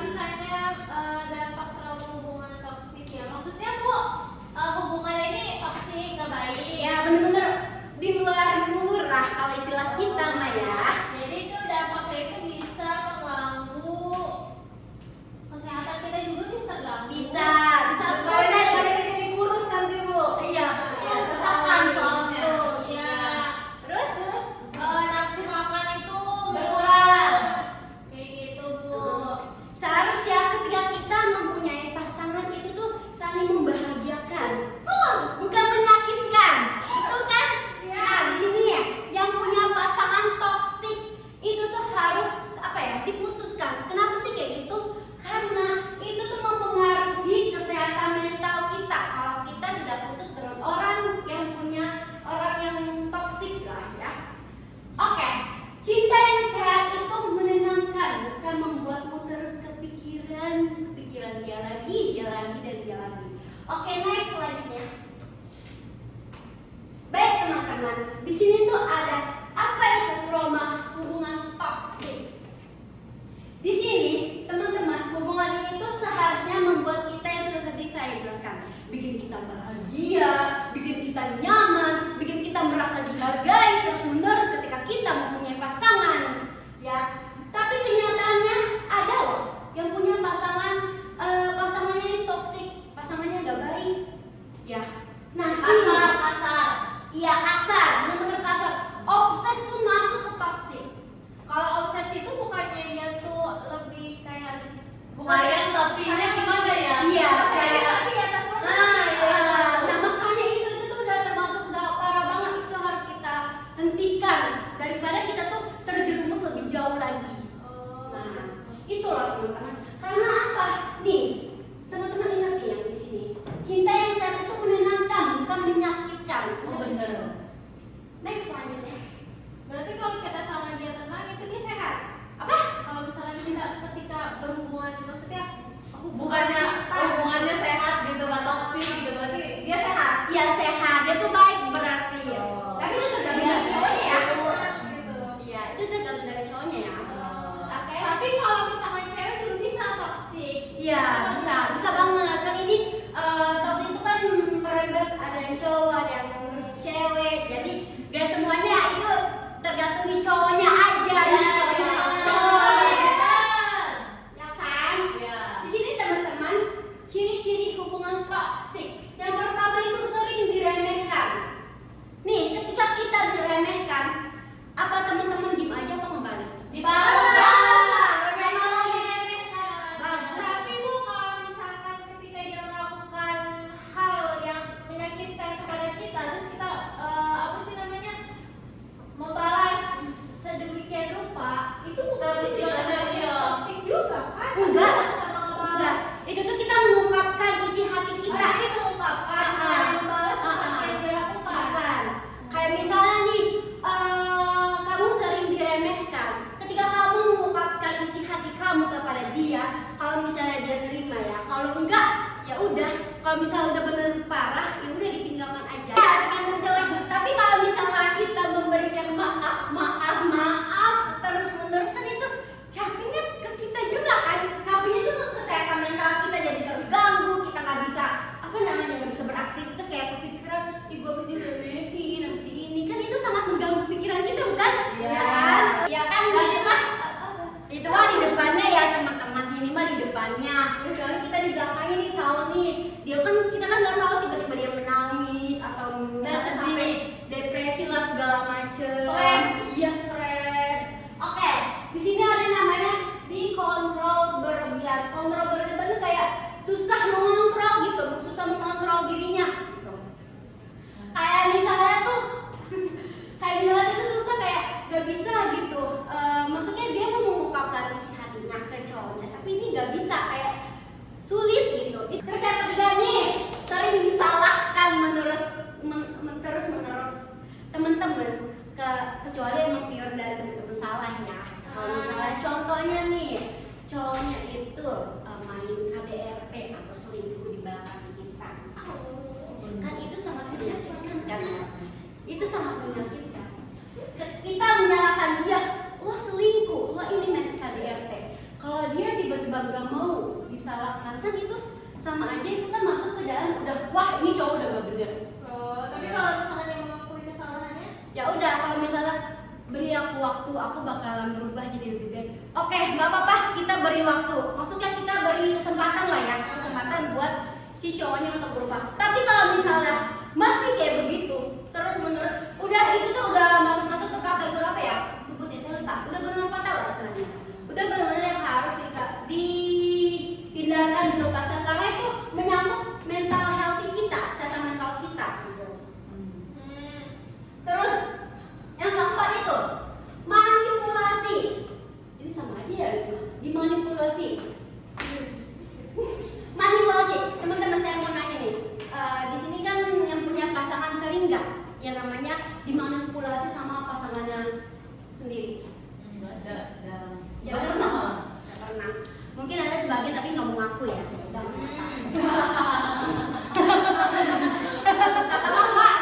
Misalnya dampak trauma hubungan toksik ya, maksudnya Bu, hubungan ini toksik nggak baik. Ya bener-bener di luar murah kalau istilah kita mah ya. Jadi itu dampaknya itu bisa mengganggu kesehatan kita juga nih, terganggu. Bisa Badan jadi kurus nanti Bu. Iya, Tertekan soalnya. Betul. Iya. Terus nafsu makan itu Berkurang. kayak gitu Bu. Seharusnya ketika kita mempunyai pasangan itu tuh saling membahagiakan. Betul, bukan menyakitkan. Betul kan? Iya. Nah, di sini ya, yang punya pasangan toksik itu tuh harus diputuskan. Kenapa sih kayak gitu? Karena itu tuh mempengaruhi kesehatan mental kita. Kalau kita tidak putus dengan orang yang toksik lah ya. Oke, cinta yang sehat itu menenangkan, bukan membuatmu terus kepikiran dia lagi. Oke, next selanjutnya. Baik teman-teman, di sini tuh ada apa itu trauma hubungan toksik. Di sini teman-teman, hubungan ini tuh seharusnya membuat kita yang sudah tadi saya jelaskan, bikin kita bahagia, bikin kita nyaman, bikin kita merasa dihargai terus-menerus ketika kita mempunyai pasangan, ya. Tapi kenyataannya ada loh yang punya pasangannya ini toksik, pasangannya nggak baik, ya. Nah, Kasar. iya kasar, benar-benar kasar. Obses pun masuk ke toksik. Kalau obsesi itu bukannya dia tuh lebih kayak Sayang tapinya gimana ya? Iya, sayang tapi di atas Nah, makanya itu tuh udah parah banget, itu harus kita hentikan daripada kita tuh terjerumus lebih jauh lagi. Nah, itulah teman-teman. Karena apa? Nih, teman-teman ingat nih yang di sini. Cinta yang sehat itu menenangkan, bukan menyakitkan. Bener. Next selanjutnya. Berarti kalau kita sama dia tenang itu dia sehat. Apa? Kalau misalnya kita ketika berhubungan, maksudnya Bukannya hubungannya sehat gitu, nggak toksik gitu, berarti dia sehat. Ya sehat, dia tuh baik berarti. Oh. Tapi itu tergantung dari cowoknya ya. gitu. Iya, itu tergantung dari cowoknya ya. Oke. Tapi kalau misalnya cewek juga bisa toksik. Iya, bisa banget. Kan ini toksik itu kan merebas, ada yang cowok, ada yang cewek. Jadi gak semuanya itu tergantung di cowoknya aja. Ya kan? Iya. Di sini teman-teman, ciri-ciri hubungan toksik. Yang pertama itu sering diremehkan. Nih, ketika kita diremehkan, apa teman-teman diem aja apa ngebales? Tapi Bu, kalau misalkan ketika dia melakukan hal yang menyakitkan kepada kita, terus kita apa sih namanya, membalas sedemikian rupa, itu bukan toksik juga kan? Enggak. Sama Enggak. Itu tuh kita mengungkapkan isi hati kita. Tapi mengungkapkan Ah. membalas seperti yang dilakukan. Bukan. Kayak misalnya nih, kamu sering diremehkan. Ketika kamu mengungkapkan isi hati kamu kepada dia, kalau misalnya dia nerima ya, kalau enggak, ya udah. Kalau misalnya udah benar parah, ya udah ditinggalkan aja. Ya, tergantung cowok. Tapi kalau misalnya kita memberikan maaf terus-menerus, kan itu capeknya ke kita juga kan. Capeknya itu ke kesehatan mental kita jadi terganggu, kita nggak bisa nggak bisa beraktivitas kayak kepikiran, ih gue diremehin, habis di ini kan itu sangat mengganggu pikiran kita bukan? Iya. Ya kan? Ya kan? Itu mah di depannya ya teman-teman, ini mah di depannya. Kecuali kita di belakangnya nih tahu nih, kita kan nggak tahu tiba-tiba dia menangis atau sampai depresi lah segala macem. Stres. Iya stres. Oke, di sini ada namanya dikontrol berlebihan. Kontrol berlebihan itu kayak susah mengontrol gitu, susah mengontrol dirinya. Gitu. Kayak misalnya tuh susah kayak gak bisa gitu. Maksudnya dia mau mengungkapkan isi hatinya ke cowoknya, tapi ini gak bisa, kayak sulit gitu. Terus yang ketiga nih, sering disalahkan terus menerus teman-teman, kecuali emang pure dari teman-teman salah ya. Kalau misalnya contohnya nih, cowoknya itu main KDRT atau selingkuh di belakang kita, kan itu sangat menyakitkan kan? Itu sangat menyakitkan. Kita menyalahkan dia, lo selingkuh, lo ini main KDRT. Kalau tiba-tiba gak mau disalahkan, kan itu sama aja, itu kan masuk ke dalam udah wah ini cowok udah gak bener. Oh, tapi kalau misalkan yang mengakui kesalahannya, Ya udah, kalau misalnya beri aku waktu, aku bakalan berubah jadi lebih baik. Oke, nggak apa-apa, kita beri waktu. Maksudnya kita beri kesempatan lah ya, kesempatan buat si cowoknya untuk berubah. Tapi kalau misalnya masih kayak begitu, terus menerus, udah itu tuh udah masuk ke kategori apa ya? Sebutnya saya lupa. Udah benar fatal lah istilahnya. Udah benar-benar yang harus ditindakan, dilepaskan karena itu menyangkut mental healthy kita, kesehatan mental kita. Terus yang keempat itu manipulasi. Ini sama aja ya, dimanipulasi. Manipulasi, teman-teman saya mau nanya nih. Di sini kan yang punya pasangan sering nggak yang namanya dimanipulasi sama pasangannya sendiri? Jangan pernah. Nggak pernah. Mungkin ada sebagian tapi nggak mau ngaku ya. Udah. Kata bapak,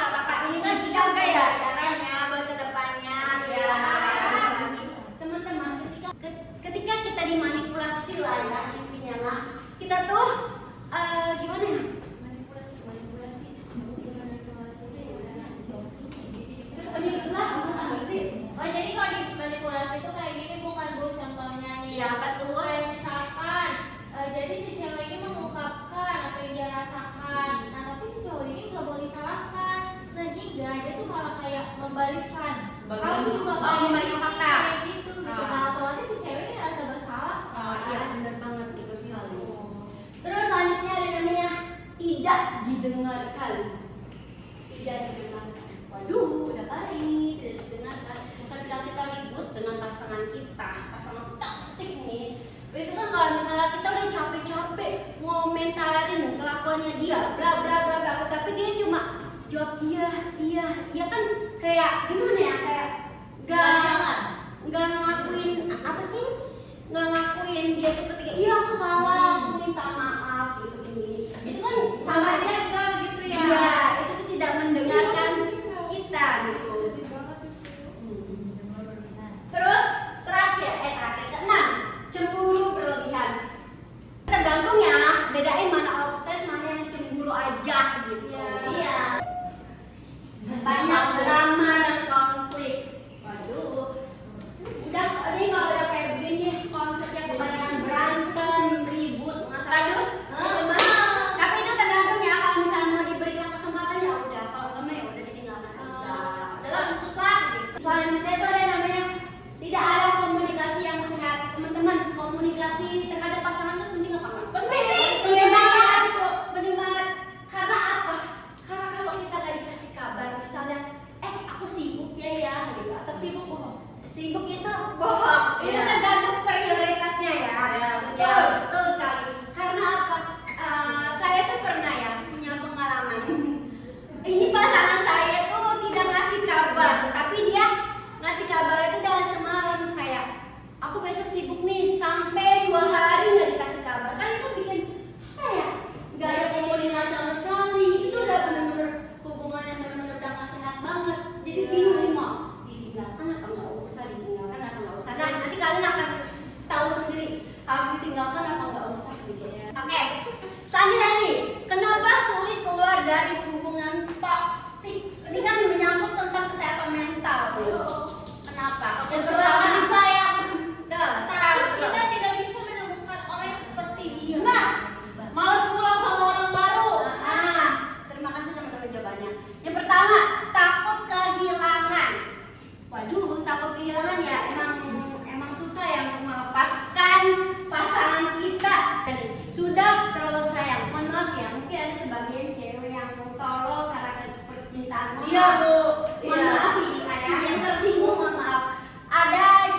ini kan juga ya caranya buat kedepannya ya. Teman-teman, ketika kita dimanipulasi lah ya intinya lah, kita tuh gimana ya? Manipulasi itu ya oh jadi kalau dimanipulasi itu kayak gini bukan Bu contohnya nih. Ya, apa tuh? Kayak misalkan, jadi si cewek ini mengungkapkan apa yang dia rasakan. Nah tapi si cowok ini nggak mau disalahkan, sehingga dia tuh malah kayak membalikkan. Kamu juga kayak membalikkan fakta. kayak gitu. Nah otomatis si cewek ini rasa bersalah. Iya benar banget itu sekali. Terus selanjutnya ada namanya tidak didengarkan. Tidak didengarkan. Waduh, udah kali tidak didengarkan. Ketika kita ribut dengan pasangan kita, pasangan toksik nih, itu kan kalau misalnya kita udah capek-capek ngomentarin kelakuannya dia, bla bla bla bla, tapi dia cuma jawab iya kan kayak gimana ya, kayak nggak ngakuin apa sih, nggak ngakuin dia itu ketika iya aku salah, aku minta maaf gitu gini, itu kan sama dia gitu ya, iya itu tuh tidak mendengarkan kita gitu. Terus terakhir keenam, cemburu berlebihan. Tergantung ya, bedain mana obses, mana yang cemburu aja gitu. Iya. Banyak drama dan konflik. Waduh. Udah, ini kalau udah kayak begini konfliknya kebanyakan berantem, ribut, masalah. Tapi itu tergantung ya, kalau misalnya mau diberikan kesempatan ya udah, kalau enggak ya udah ditinggalkan aja. Udah putus lah gitu. Selanjutnya itu ada namanya tidak ada komunikasi yang sehat. Teman-teman, komunikasi terhadap pasangan itu penting apa enggak? Penting banget. Penting banget. Karena apa? Karena kalau kita nggak dikasih kabar, misalnya, aku sibuk ya gitu, atau sibuk bohong. Sibuk itu bohong. Itu tergantung prioritasnya ya. Ya, betul sekali. Karena apa? Saya tuh pernah ya punya pengalaman. Ini pasangan saya tuh tidak ngasih kabar, tapi dia ngasih kabar itu dalam semalam, kayak aku besok sibuk nih, sampai 2 hari nggak dikasih kabar. Kan itu bikin apa ya, nggak ada komunikasi sama sekali. Itu udah bener-bener hubungan yang bener-bener udah nggak sehat banget. Jadi bingung nih, mau ditinggalkan apa nggak usah, ditinggalkan apa nggak usah. Nah nanti kalian akan tahu sendiri harus ditinggalkan apa nggak usah gitu ya. Oke, selanjutnya nih, kenapa sulit keluar dari hubungan toksik? Ini kan menyangkut tentang kesehatan mental tuh. Kenapa? Dan berapa sayang. Takut Kita tidak bisa menemukan orang yang seperti dia. Nah, Males pulang sama orang baru. terima kasih teman-teman jawabannya. Yang pertama, takut kehilangan. Waduh, takut kehilangan ya emang susah ya untuk melepaskan pasangan kita. Jadi, sudah terlalu sayang. Mohon maaf ya, mungkin ada sebagian cewek yang tolol karena percintaan. Iya, Bu. Mohon maaf ini kayak yang tersinggung, mohon maaf. Ada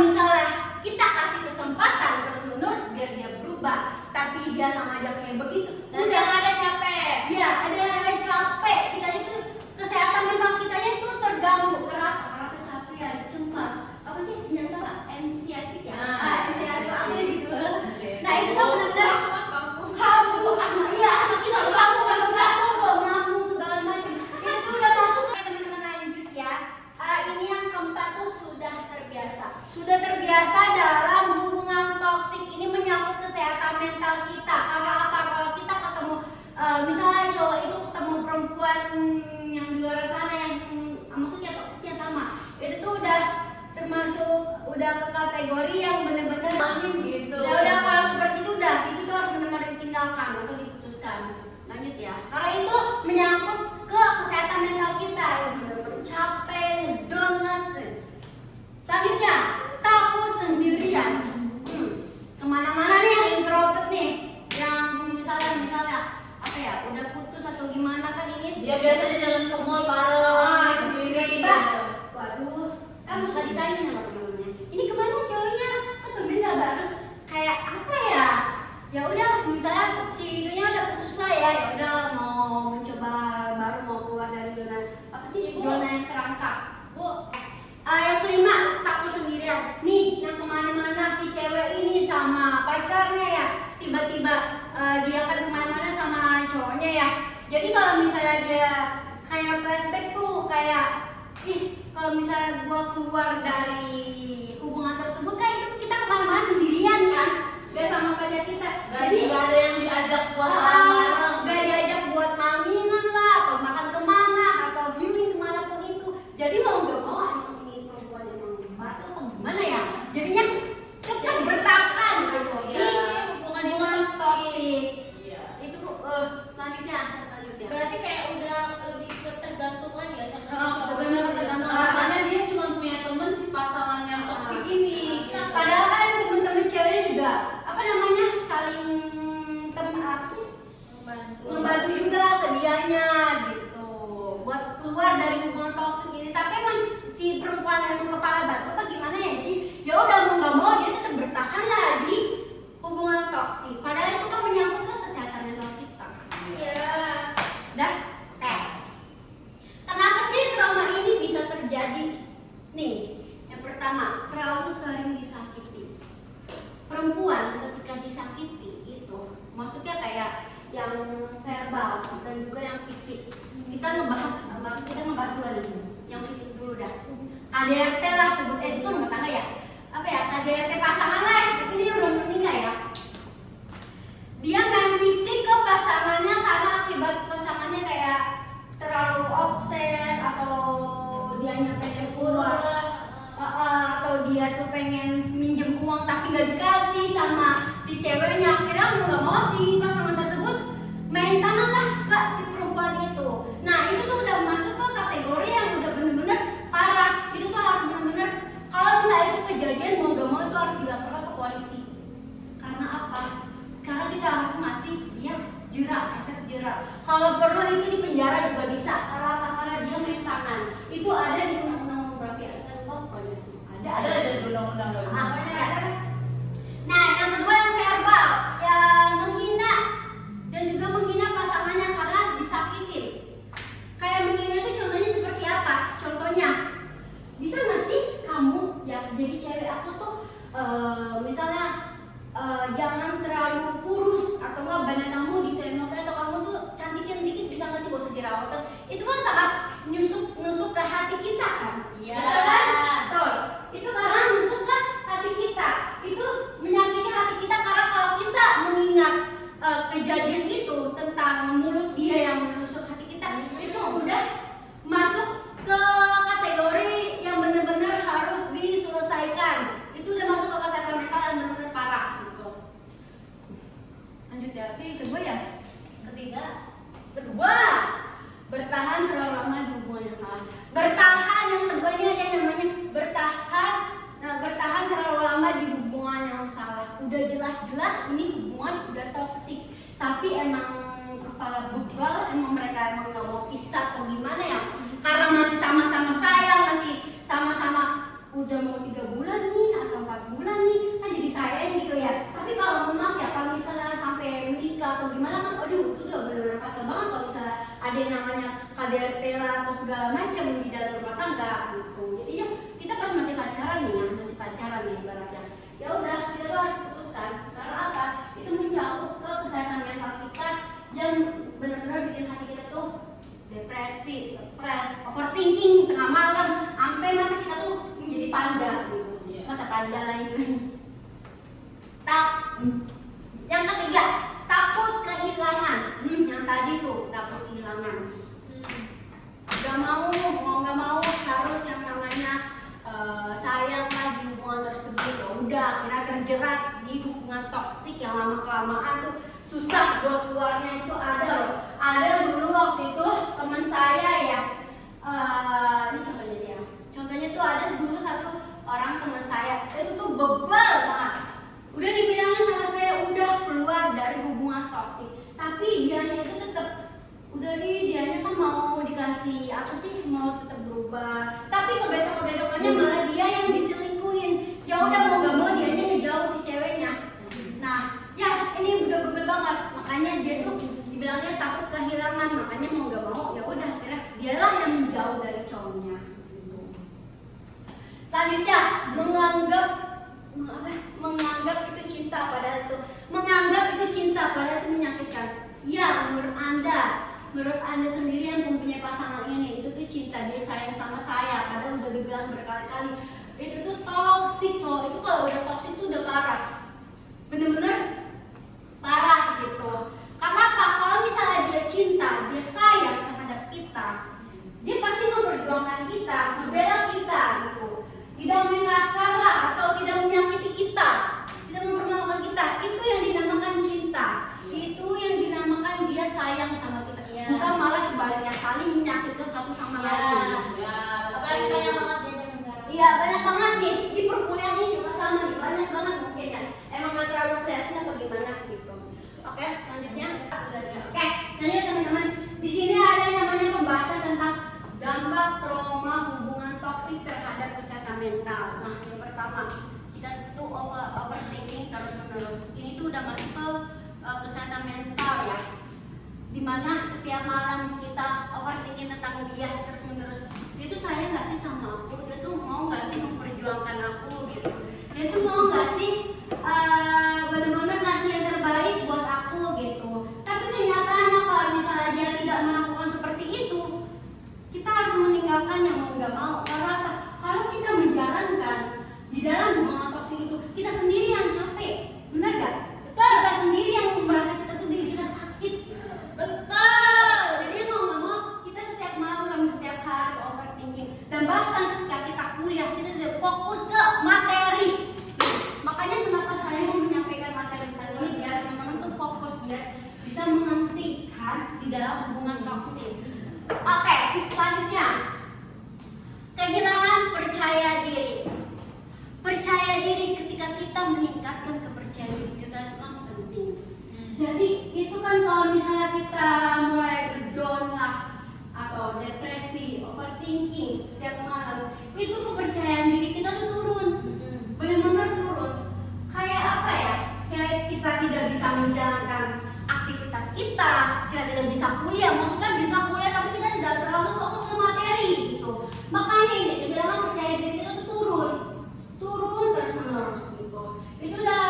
misalnya kita kasih kesempatan terus-menerus biar dia berubah, tapi dia sama aja kayak begitu, Dan udah jangan ada capek. ya ada capek, kita itu kesehatan mental kita itu terganggu. Kenapa? Karena kecapean, cemas, apa sih nyata anxiety ya? Anxiety apa gitu. Nah itu kan benar-benar kamu, iya anak kita tuh kamu segala macam. Itu tuh udah masuk. Teman-teman lanjut ya. Ini yang keempat tuh sudah terbiasa dalam hubungan toksik. Ini menyangkut kesehatan mental kita. Karena apa? Kalau kita ketemu misalnya cowok itu ketemu perempuan yang di luar sana yang maksudnya toksiknya sama, itu tuh udah termasuk udah ke kategori yang bener-bener gitu. ya udah kalau seperti itu udah itu tuh harus benar-benar ditinggalkan atau diputuskan. Lanjut ya, karena itu menyangkut ke kesehatan mental kita yang benar-benar capek, down lah. Selanjutnya takut sendirian. Kemana-mana nih yang introvert nih, yang misalnya apa ya udah putus atau gimana kan ini? Ya biasanya jalan ke mall bareng sendiri. Tiba-tiba, waduh, kan suka ditanya sama temen-temennya, ini kemana cowoknya? Kok temen gak bareng? Kayak apa ya? Ya udah, misalnya si itunya udah putus lah ya udah mau mencoba baru mau keluar dari zona apa sih zona yang terangkat. Bu, yang kelima takut sendirian. Nih, yang kemana-mana si cewek ini sama pacarnya ya, tiba-tiba dia kan kemana-mana sama cowoknya ya. Jadi kalau misalnya dia kayak flashback tuh kayak kalau misalnya gua keluar dari hubungan tersebut kan itu kita kemana-mana sendirian kan, gak sama pacar kita. Jadi Gak ada yang diajak buat bareng. gak diajak buat manggingan lah atau makan kemana atau healing kemana pun itu. Jadi mau gak mau emang ini perempuan emang batu apa gimana ya, jadinya tetap bertahan gitu Iya. di hubungan toksik. Iya. Itu selanjutnya. Berarti kayak udah lebih ketergantungan ya sama Udah benar ketergantungan. Rasanya dia cuma punya temen si pasangan yang toksik ini. Padahal kan temen-temen ceweknya juga apa namanya saling apa sih membantu juga ke dianya gitu buat keluar dari hubungan toksik ini. Tapi emang si perempuan emang kepala batu apa gimana ya, jadi ya udah mau nggak mau dia tetap bertahan lah di hubungan toksik. Padahal itu kan menyangkut ke kesehatan mental kita. Iya. Dah, kenapa sih trauma ini bisa terjadi? Nih, yang pertama, terlalu sering disakiti. Perempuan ketika disakiti itu, maksudnya kayak yang verbal dan juga yang fisik. Kita ngebahas dua nih, yang fisik dulu dah. KDRT lah sebut, itu rumah tangga ya. Apa ya, KDRT pasangan lah, tapi dia belum menikah ya. Dia main fisik ke pasangannya karena akibat pasangannya kayak terlalu obses atau dia pengen keluar atau dia tuh pengen minjem uang tapi gak dikasih sama si ceweknya. Akhirnya mau gak mau si pasangan tersebut main tangan lah ke si perempuan itu. Nah itu tuh udah masuk ke kategori yang udah bener-bener parah. Itu tuh harus bener-bener kalau misalnya itu kejadian mau gak mau itu harus dilaporkan ke polisi. Karena apa? Karena kita harus ngasih dia efek jerak. Kalau perlu itu di penjara juga bisa. Karena apa? Karena dia main tangan. Itu ada di undang-undang berapa ya? Saya lupa pokoknya. Ada di undang-undang gak bisa. Nah, yang kedua yang verbal, yang menghina dan juga menghina pasangannya karena disakitin. Kayak menghina itu contohnya seperti apa? Contohnya, bisa nggak sih kamu ya jadi cewek aku tuh misalnya jangan terlalu kurus atau enggak badan kamu disemokin atau kamu tuh cantikin dikit, bisa nggak sih gak usah jerawatan. Itu kan sangat nusuk ke hati kita kan. Iya. Betul kan? Betul. Itu karena nusuk ke hati kita. Itu menyakiti hati kita karena kalau kita mengingat kejadian itu tentang mulut dia yang menusuk hati kita, itu udah masuk ke kategori yang benar-benar harus diselesaikan. Itu udah masuk ke kesehatan mental yang benar-benar parah gitu. Lanjut ya, tapi kedua ya? Kedua, bertahan terlalu lama di hubungan yang salah. Bertahan yang kedua ini ada yang namanya bertahan terlalu lama di hubungan yang salah. Udah jelas-jelas ini hubungan udah toksik, tapi emang kepala bebal, emang mereka emang nggak mau pisah atau gimana ya? Karena masih sama-sama sayang, masih sama-sama udah mau 3 bulan nih atau Tapi kalau maaf ya, kalau misalnya sampai menikah atau gimana kan, aduh itu udah benar-benar fatal banget kalau misalnya ada yang namanya KDRT lah atau segala macam di dalam rumah tangga gitu. Jadi ya kita pas masih pacaran nih ya, masih pacaran nih ibaratnya. Ya udah kita tuh harus putuskan karena apa? Itu mencakup ke kesehatan mental kita yang benar-benar bikin hati kita tuh depresi, stres, overthinking tengah malam, sampai mata kita tuh menjadi panda gitu. Mata panda lah itu. Yang ketiga, takut kehilangan. Yang tadi tuh takut kehilangan. Gak mau nggak mau harus yang namanya sayang lah di hubungan tersebut. Ya udah, kira terjerat di hubungan toksik yang lama kelamaan tuh susah buat keluarnya itu ada loh. Ada dulu waktu itu teman saya ya. Ini contohnya dia. Contohnya tuh ada dulu satu orang teman saya, itu tuh bebal banget. Udah dibilangin sama saya udah keluar dari hubungan toksik, tapi dianya itu tetap dianya kan mau dikasih apa sih, mau tetap berubah, tapi kebesokannya malah dia yang diselingkuhin. Ya udah mau gak mau dianya ngejauh si ceweknya. Nah ya ini udah bebel banget, makanya dia tuh dibilangnya takut kehilangan, makanya mau gak mau ya udah akhirnya dialah yang menjauh dari cowoknya. Selanjutnya menganggap itu cinta padahal itu menyakitkan. Ya, menurut anda sendiri yang mempunyai pasangan ini itu tuh cinta, dia sayang sama saya, padahal udah dibilang berkali-kali itu tuh toksik loh. Itu kalau udah toksik tuh udah parah, bener-bener parah gitu. Karena apa? Kalau misalnya dia cinta, dia sayang terhadap kita, dia pasti memperjuangkan kita, membela kita gitu. Tidak main kasar lah atau tidak menyakiti kita, tidak mempermalukan kita. Itu yang dinamakan cinta. Itu yang dinamakan dia sayang sama kita. Bukan malah sebaliknya saling menyakitkan satu sama lain. Apalagi banyak banget dia sekarang. Iya banyak banget nih di perkuliahan ini juga sama nih, banyak banget mungkin ya. Emang gak terlalu kelihatan atau gimana gitu. Oke, selanjutnya. Oke, lanjut teman-teman. Di sini ada yang namanya pembahasan tentang dampak trauma hubungan toksik terhadap kesehatan mental. Nah, yang pertama, kita tuh overthinking terus-menerus. Ini tuh udah masuk ke kesehatan mental ya. Dimana setiap malam kita overthinking tentang dia terus-menerus. Dia tuh sayang gak sih sama aku? Dia tuh mau gak sih memperjuangkan aku gitu? Dia tuh mau gak sih benar-benar ngasih yang terbaik buat aku gitu? Tapi kenyataannya kalau misalnya dia tidak melakukan seperti itu, kita harus meninggalkannya mau nggak mau. Karena apa? Kalau kita menjalankan di dalam hubungan toksik itu, kita sendiri yang capek, benar gak? Betul. Kita sendiri yang merasa kita tuh diri kita sakit. Betul. Jadi mau nggak mau kita setiap malam, setiap hari overthinking. Dan bahkan ketika kita kuliah kita tidak fokus ke materi. Makanya kenapa saya mau menyampaikan materi ini biar teman-teman tuh fokus biar bisa menghentikan di dalam hubungan toksik. Oke, selanjutnya kehilangan percaya diri. Percaya diri ketika kita meningkatkan kepercayaan diri kita itu kan penting. Jadi itu kan kalau misalnya kita mulai down lah atau depresi, overthinking setiap malam, itu kepercayaan diri kita tuh turun, benar-benar turun. Kayak apa ya? Kayak kita tidak bisa menjalankan aktivitas kita tidak bisa kuliah, maksudnya bisa kuliah tapi kita tidak terlalu fokus ke materi gitu. Makanya ini kehilangan percaya diri kita tuh turun terus-menerus gitu. Itu udah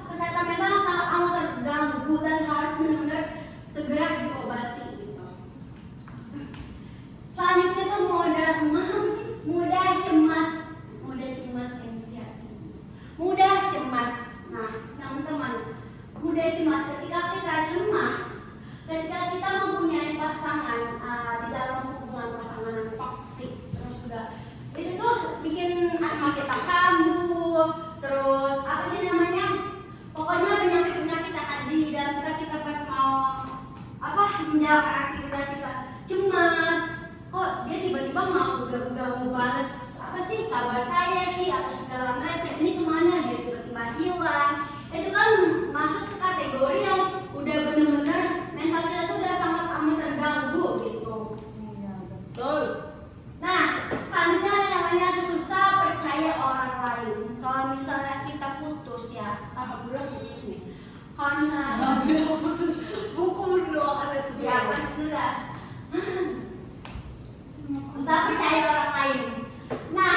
kesehatan mental sangat amat terganggu dan harus benar-benar segera diobati gitu. Selanjutnya tuh mudah cemas. Nah, teman-teman, mudah cemas ketika kita cemas. Ketika kita mempunyai pasangan di dalam hubungan pasangan yang toksik, terus juga itu tuh bikin asma kita kambuh, terus apa sih namanya? Pokoknya penyakit tadi dan kita pas mau menjalankan aktivitas kita cemas. Kok dia tiba-tiba mau balas apa sih kabar saya sih atau segala macam? Ini kemana dia tiba-tiba hilang? Itu kan masuk ke kategori yang udah bener-bener mental kita tuh udah sangat amat terganggu gitu. Iya, betul. Nah, selanjutnya ada namanya susah percaya orang lain. Kalau misalnya kita putus ya, alhamdulillah putus Kalau misalnya buku berdoa ada ya sebuah. kan itu udah usah percaya orang lain. Nah,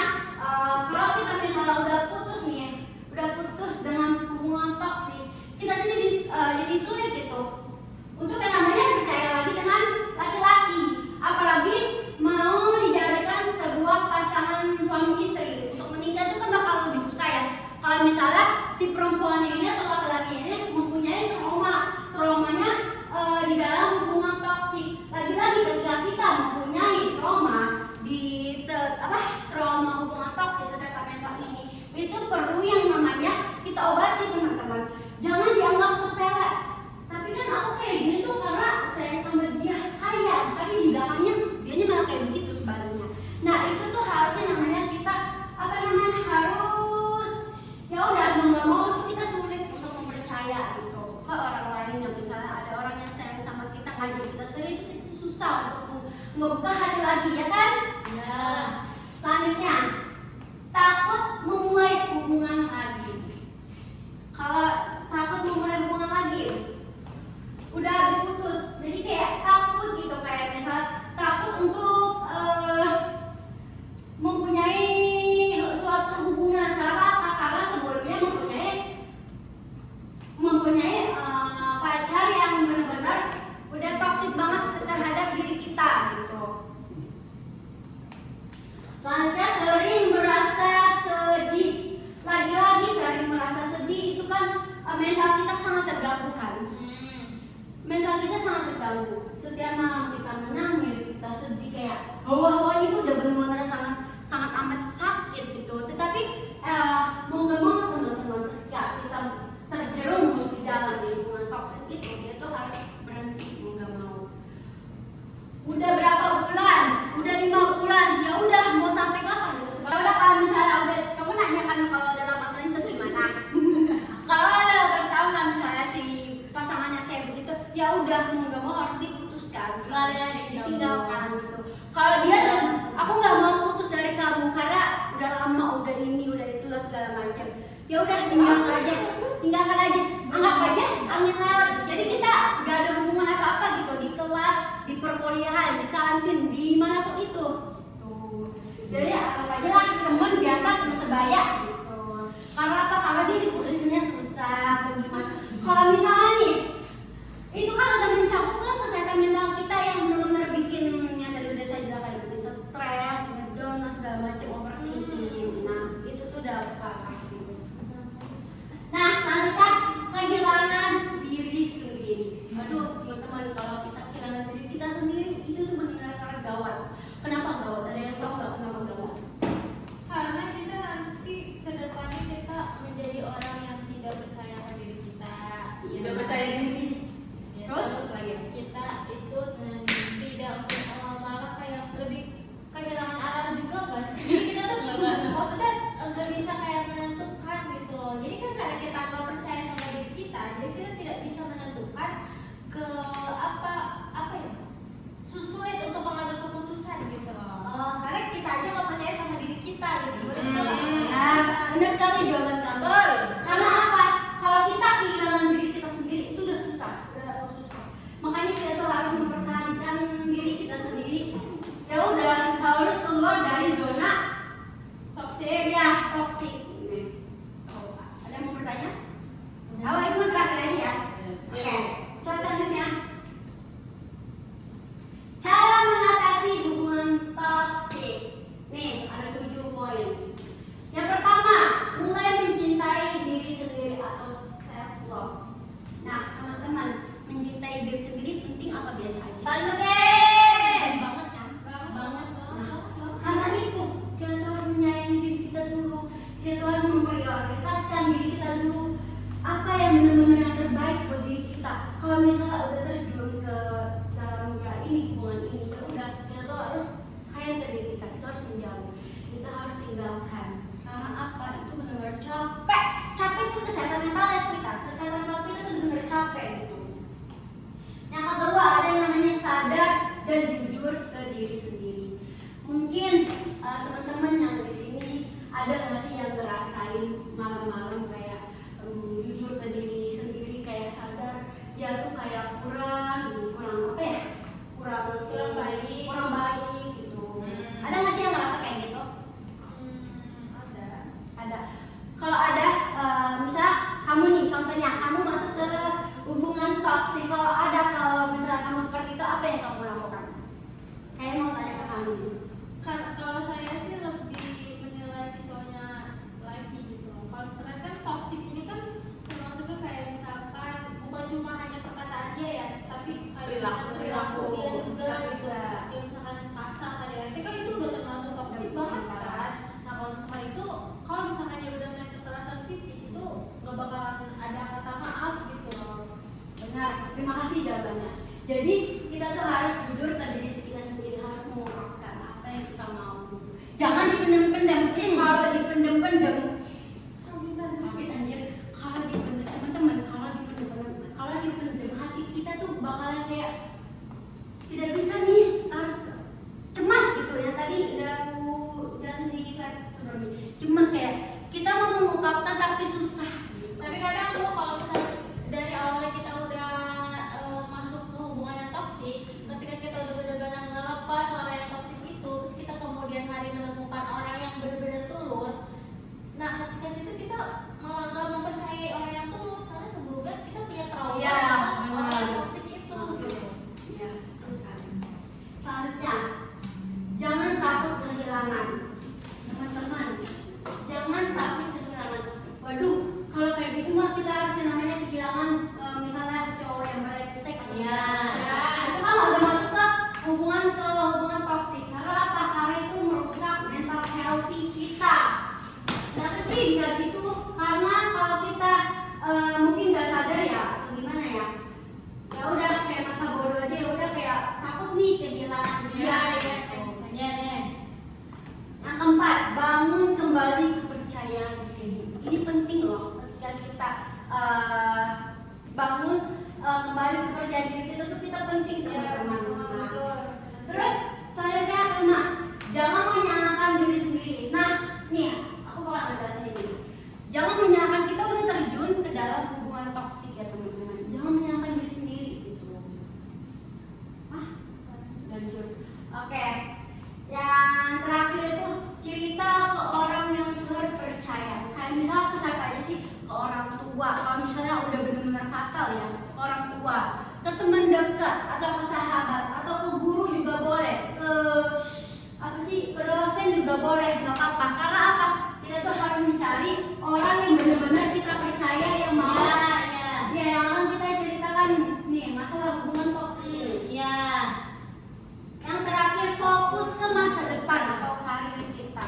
kalau kita misalnya udah putus nih, udah putus dengan hubungan toksik, kita jadi sulit gitu untuk yang namanya percaya lagi dengan laki-laki, apalagi mau dijadikan sebuah pasangan suami istri. Untuk menikah itu kan bakal lebih susah ya. Kalau misalnya si perempuan ini atau laki-laki ini mempunyai traumanya di dalam hubungan toksik. Lagi-lagi ketika kita mempunyai trauma trauma hubungan toksik, kesehatan mental ini, itu perlu yang namanya kita obati, teman-teman. Jangan dianggap sepele. Tapi kan aku kayak gini tuh karena sayang sama dia, sayang, tapi di belakangnya dianya malah kayak begitu sebaliknya. Nah, itu tuh harusnya namanya kita harus ya udah mau nggak mau tuh kita sulit untuk mempercaya gitu ke orang lain. Yang misalnya ada orang yang sayang sama kita ngajak kita sering, itu susah untuk membuka hati lagi, ya kan? Ya. Selanjutnya, takut memulai hubungan lagi. Kalau takut memulai hubungan lagi, udah diputus, jadi kayak takut gitu, kayak misal takut untuk mempunyai suatu hubungan. Karena apa? Karena sebelumnya mempunyai pacar yang benar-benar udah toksik banget terhadap diri kita gitu. Selanjutnya, sering merasa sedih. Lagi-lagi sering merasa sedih itu kan mental kita sangat terganggu kan. Mental kita sangat terganggu. Setiap malam kita menangis, kita sedih, kayak hawa-hawanya itu udah benar-benar sangat amat sakit gitu. Tetapi mau nggak mau teman-teman, ketika kita terjerumus di dalam lingkungan toksik itu, dia tuh harus berhenti mau nggak mau. Udah berapa bulan? Udah 5 bulan. Ya udah mau sampai kapan gitu? Kalau udah, kalau misalnya udah, kamu nanya kan kalau udah 8 tahun itu gimana? Kalau udah bertahun kan misalnya si pasangannya kayak begitu, ya udah mau nggak mau harus diputuskan, ditinggalkan gitu. Kalau dia dan aku nggak mau putus dari kamu karena udah lama, udah ini, udah itulah segala macam. Ya udah tinggalkan aja, anggap aja angin lewat. Jadi kita nggak ada hubungan apa-apa gitu di kelas, di perkuliahan, di kantin, di mana pun itu. Tuh. Jadi anggap aja lah teman biasa, teman sebaya gitu. Karena apa? Karena dia diputusinnya susah, bagaimana? Kalau misalnya nih, itu kan udah mencakup kan kesehatan mental kita yang benar-benar bikin yang tadi udah saya bilang kayak gitu, stres, ngedown, segala macam, overthinking. Nah, itu tuh udah parah gitu. Nah, selanjutnya kehilangan diri sendiri. Aduh, teman-teman, kalau kita kehilangan diri kita sendiri itu tuh benar-benar gawat. Kenapa gawat? Ada yang tahu nggak kenapa gawat? Karena kita nanti ke depannya kita menjadi orang yang tidak percaya pada diri kita. Tidak percaya diri. Ya, Terus lagi. kita itu tidak malah kayak lebih kehilangan arah juga nggak sih? Jadi kita tuh maksudnya nggak bisa kayak menentukan gitu loh. Jadi kan karena kita nggak percaya sama diri kita, jadi kita tidak bisa menentukan ke apa ya, sulit untuk mengambil keputusan gitu loh. Karena kita aja nggak percaya sama diri kita gitu. Nah, benar sekali jawaban kamu. Betul. Karena apa? Kalau kita kehilangan diri kita sendiri itu udah susah. Makanya kita tuh harus mempertahankan diri kita sendiri. Ya udah harus keluar dari zona toksik. Ya, toksik. Ada yang mau bertanya? Oh, itu terakhir aja ya. Oke. Selanjutnya, cara mengatasi hubungan toksik. Nih, ada 7 poin. Yang pertama, mulai mencintai diri sendiri atau self love. Nah, teman-teman, mencintai diri sendiri penting apa biasa aja? Banget kan? Banget. Nah, karena itu kita harus menyayangi diri kita dulu. Kita harus memprioritaskan diri kita dulu. Apa yang benar-benar yang terbaik buat diri kita. Kalau misalnya udah terjun ke dalam hubungan ini, ya udah kita tuh harus sayang ke diri kita. Kita harus menjauh. Kita harus tinggalkan. Karena apa? Itu benar-benar capek. Capek itu kesehatan mental kita. Kesehatan mental kita tuh benar-benar capek gitu. Yang kedua, ada yang namanya sadar dan jujur ke diri sendiri. Mungkin teman-teman yang di sini ada nggak sih yang ngerasain malam-malam kayak jujur ke diri sendiri, kayak dia tuh kayak kurang apa ya, Kurang baik. gitu. Ada nggak sih yang ngerasa kayak gitu? Ada. Ada. Kalau ada, misal kamu nih, contohnya kamu masuk ke hubungan toksik, kalau misalnya kamu seperti itu, apa yang kamu lakukan? Saya mau tanya ke kamu. Kalau saya sih lebih menilai siswanya lagi gitu loh. Kalau misalnya kan toxic ini kan termasuknya kayak misalkan bukan cuma hanya perkataan dia ya, tapi kayak perilaku dia juga gitu. Ya misalkan kasar tadi kan itu udah termasuk toxic banget kan. Nah kalau misalkan itu, kalau misalkan dia udah main kekerasan fisik itu nggak bakalan ada kata maaf gitu loh. Benar, terima kasih jawabannya. Jadi kita tuh harus jujur ke diri kita sendiri, harus mengungkapkan apa yang kita mau. Jangan dipendam-pendam. Kalau dipendam-pendam, sakit anjir. Kalau dipendam, teman-teman, kalau dipendam hati kita tuh bakalan kayak tidak bisa nih, harus cemas gitu. Yang tadi udah aku jelasin di kisah sebelumnya. Cemas kayak kita mau mengungkapkan tapi susah. Tapi kadang tuh kalau misalnya dari awalnya kita udah masuk ke hubungan yang toksik, ketika kita udah benar-benar ngelepas orang yang toksik itu, terus kita kemudian hari menemukan orang yang benar-benar tulus, nah ketika situ kita malah nggak mempercayai orang yang tulus karena sebelumnya kita punya trauma Iya, sama orang benar. yang toksik itu gitu. Ya, betul sekali. Selanjutnya, jangan takut kehilangan. Teman-teman, jangan takut kehilangan. Waduh, kalau kayak gitu mah kita harus yang namanya kehilangan, misalnya cowok yang brengsek. Iya. Itu kan udah masuk ke hubungan toksik. Karena apa? Karena itu merusak mental healthy kita. Kenapa sih bisa gitu? Karena kalau kita mungkin nggak sadar ya, atau gimana ya? Ya udah kayak masa bodoh aja, ya udah kayak takut nih kehilangan dia. Yang keempat, bangun kembali kepercayaan diri. Ini penting loh, ketika kita bangun kembali kepercayaan diri kita tuh kita penting teman-teman. Nah, terus selanjutnya kelima, jangan menyalahkan diri sendiri. Nah, nih aku bakal ngejelasin ini. Jangan menyalahkan, kita udah terjun ke dalam hubungan toksik ya teman-teman. Jangan menyalahkan diri sendiri gitu. Lanjut. Oke. Yang terakhir itu cerita ke orang yang terpercaya. Kayak misalnya ke siapa aja sih? Ke orang tua. Kalau misalnya udah benar-benar fatal ya, ke orang tua, ke teman dekat, atau ke sahabat, atau ke guru juga boleh. Ke dosen juga boleh. Gak apa-apa. Karena apa? Kita tuh harus mencari orang yang benar-benar kita percaya, yang mau. Ya, yang akan kita ceritakan nih masalah hubungan toksik ini. Yang terakhir, fokus ke masa depan atau karir kita.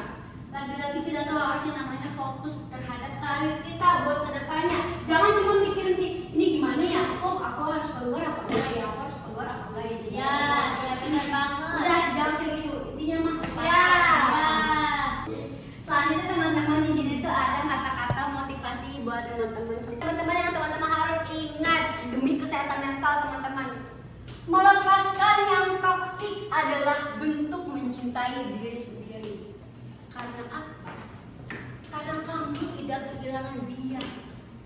Lagi-lagi kita tuh harusnya namanya fokus terhadap karir kita buat kedepannya. Jangan cuma mikirin ini gimana ya? Oh, aku harus keluar apa enggak ya? Aku harus keluar apa enggak ya? Benar banget. Udah, jangan kayak gitu. Intinya mah. Ya. Selanjutnya teman-teman, di sini tuh ada kata-kata motivasi buat teman-teman. Teman-teman yang teman-teman harus ingat demi kesehatan mental teman-teman. Melepaskan yang toksik adalah bentuk mencintai diri sendiri. Karena apa? Karena kamu tidak kehilangan dia,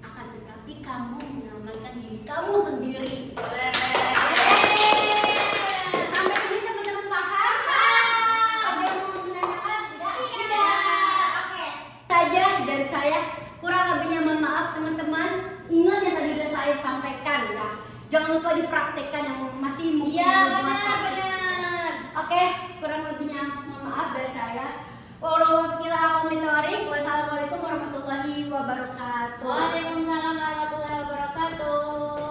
akan tetapi kamu menyelamatkan diri kamu sendiri. Sampai sini teman-teman paham? Ada yang mau menanyakan? Tidak. Oke. Saja dari saya, kurang lebihnya mohon maaf teman-teman. Ingat yang tadi udah saya sampaikan ya. Jangan lupa dipraktekkan yang masih mungkin Benar. Oke, kurang lebihnya mohon maaf dari saya. Wassalamualaikum warahmatullahi wabarakatuh. Waalaikumsalam warahmatullahi wabarakatuh.